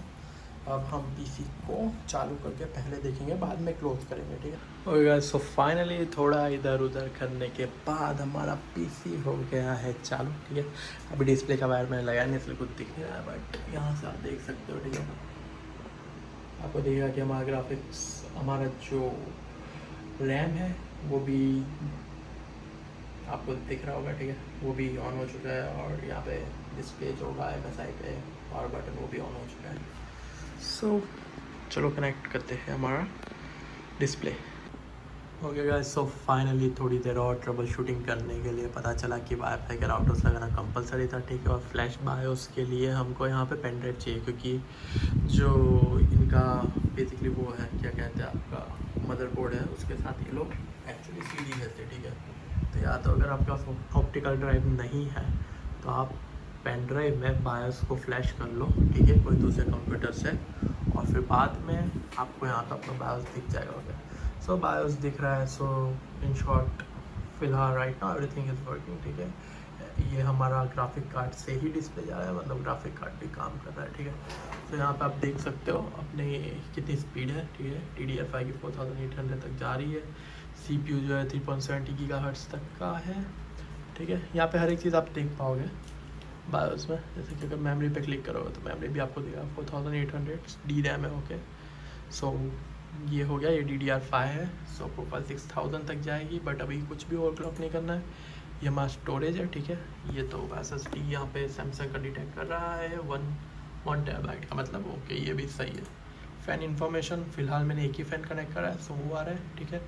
अब हम PC को चालू करके पहले देखेंगे, बाद में क्लोज करेंगे, ठीक है। ओके गाइस, सो फाइनली थोड़ा इधर उधर करने के बाद हमारा PC हो गया है चालू, ठीक है। अभी डिस्प्ले का वायर मैंने लगाया नहीं इसलिए कुछ दिख नहीं रहा है, बट यहाँ से आप देख सकते हो, ठीक है। आपको दिखेगा कि हमारा ग्राफिक्स, हमारा जो रैम है वो भी आपको दिख रहा होगा, ठीक है, वो भी ऑन हो चुका है। और यहाँ पे डिस्प्ले जो होगा MSI पे पावर बटन वो भी ऑन हो चुका है। सो चलो कनेक्ट करते हैं हमारा display. Okay guys, so finally थोड़ी देर और ट्रबल शूटिंग करने के लिए पता चला कि वाईफाई के राउटर्स लगाना कंपलसरी था, ठीक है। और फ्लैश बायोस के लिए हमको यहाँ पे पेन ड्राइव चाहिए, क्योंकि जो इनका बेसिकली वो है, क्या कहते हैं, आपका मदरबोर्ड है, उसके साथ ये लोग एक्चुअली CD देते हैं, ठीक है। तो या तो अगर आपके पास ऑप्टिकल ड्राइव नहीं है तो आप पेन ड्राइव में बायोस को फ्लैश कर लो, ठीक है, कोई दूसरे कंप्यूटर से, और फिर बाद में आपको यहाँ पर अपना बायोस दिख जाएगा। ओके, सो बायोस दिख रहा है। सो इन शॉर्ट फिलहाल right now everything is working, ठीक है। ये हमारा ग्राफिक कार्ड से ही डिस्प्ले जा रहा है, मतलब ग्राफिक कार्ड भी काम कर रहा है, ठीक है। तो यहाँ पे आप देख सकते हो अपने कितनी स्पीड है, ठीक है। DDR5 की 4800 तक जा रही है। CPU जो है 3.70 GHz तक का है, ठीक है। यहाँ पे हर एक चीज़ आप देख पाओगे बायोस में, जैसे कि अगर मेमोरी पे क्लिक करोगे तो मेमोरी भी आपको देगा 4800 DRAM है, ओके। सो ये हो गया, ये DDR5 है। सो प्रोफाइल 6000 तक जाएगी, बट अभी कुछ भी ओवरक्लॉक नहीं करना है। ये हमारा स्टोरेज है, ठीक है। ये तो SSD यहाँ पे सैमसंग का डिटेक्ट कर रहा है 1 TB का, मतलब ओके, ये भी सही है। फ़ैन इन्फॉर्मेशन फ़िलहाल मैंने एक ही फ़ैन कनेक्ट करा है, सो वो आ रहा है, ठीक है।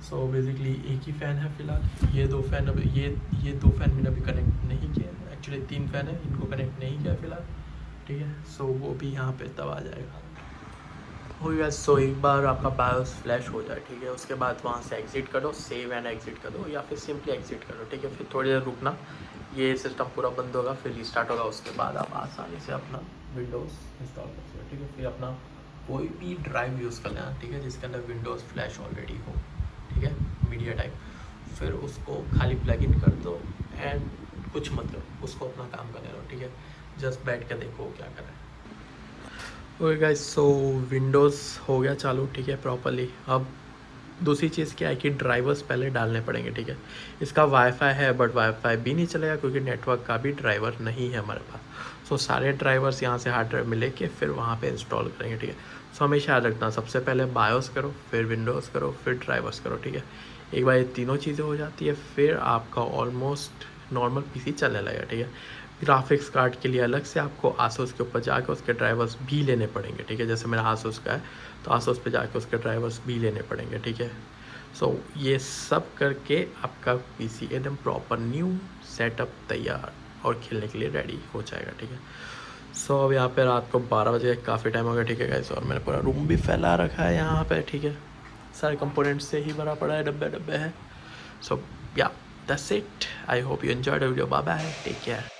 सो बेसिकली एक ही फ़ैन है फ़िलहाल। ये 2 फ़ैन अभी ये 2 फ़ैन मैंने अभी कनेक्ट नहीं किया, एक्चुअली 3 फ़ैन है, इनको कनेक्ट नहीं किया फ़िलहाल, ठीक है। सो वो भी यहाँ पे तब आ जाएगा, हो गया। सो एक बार आपका बायोस फ्लैश हो जाए, ठीक है, उसके बाद वहाँ से एग्ज़िट करो, सेव एंड एग्ज़िट कर दो, या फिर सिंपली एग्ज़िट करो, ठीक है। फिर थोड़ी देर रुकना, ये सिस्टम पूरा बंद होगा, फिर रिस्टार्ट होगा, उसके बाद आप आसानी से अपना विंडोज़ इंस्टॉल कर सकते हो, ठीक है। फिर अपना कोई भी ड्राइव यूज़ कर लेना, ठीक है, जिसके अंदर विंडोज़ फ्लैश ऑलरेडी हो, ठीक है, मीडिया टाइप। फिर उसको खाली प्लग इन कर दो एंड कुछ मत करो, उसको अपना काम करने दो, ठीक है। जस्ट बैठ के देखो क्या कर रहा है। ओके गाइस, सो विंडोज़ हो गया चालू, ठीक है, प्रॉपरली। अब दूसरी चीज़ क्या है कि ड्राइवर्स पहले डालने पड़ेंगे, ठीक है। इसका वाईफाई है बट वाईफाई भी नहीं चलेगा क्योंकि नेटवर्क का भी ड्राइवर नहीं है हमारे पास। सो सारे ड्राइवर्स यहाँ से हार्ड ड्राइव में लेके फिर वहाँ पे इंस्टॉल करेंगे, ठीक है। सो हमेशा याद रखना, सबसे पहले बायोस करो, फिर विंडोज़ करो, फिर ड्राइवर्स करो, ठीक है। एक बार ये तीनों चीज़ें हो जाती है फिर आपका ऑलमोस्ट नॉर्मल पीसी चलने लगेगा, ठीक है। ग्राफिक्स कार्ड के लिए अलग से आपको आसूस के ऊपर जाकर उसके ड्राइवर्स भी लेने पड़ेंगे, ठीक है। जैसे मेरा आसूस का है तो आसूस पे जाके उसके ड्राइवर्स भी लेने पड़ेंगे, ठीक है। सो ये सब करके आपका पीसी एकदम प्रॉपर न्यू सेटअप तैयार और खेलने के लिए रेडी हो जाएगा, ठीक है। सो अब यहाँ पे रात को 12 बजे काफ़ी टाइम हो गया, ठीक है गाइस। और मैंने पूरा रूम भी फैला रखा है यहाँ पे, ठीक है। सारे कंपोनेंट्स से ही भरा पड़ा है, डब्बे डब्बे है। सो या that's it. I hope you enjoyed the video. Bye bye, take care.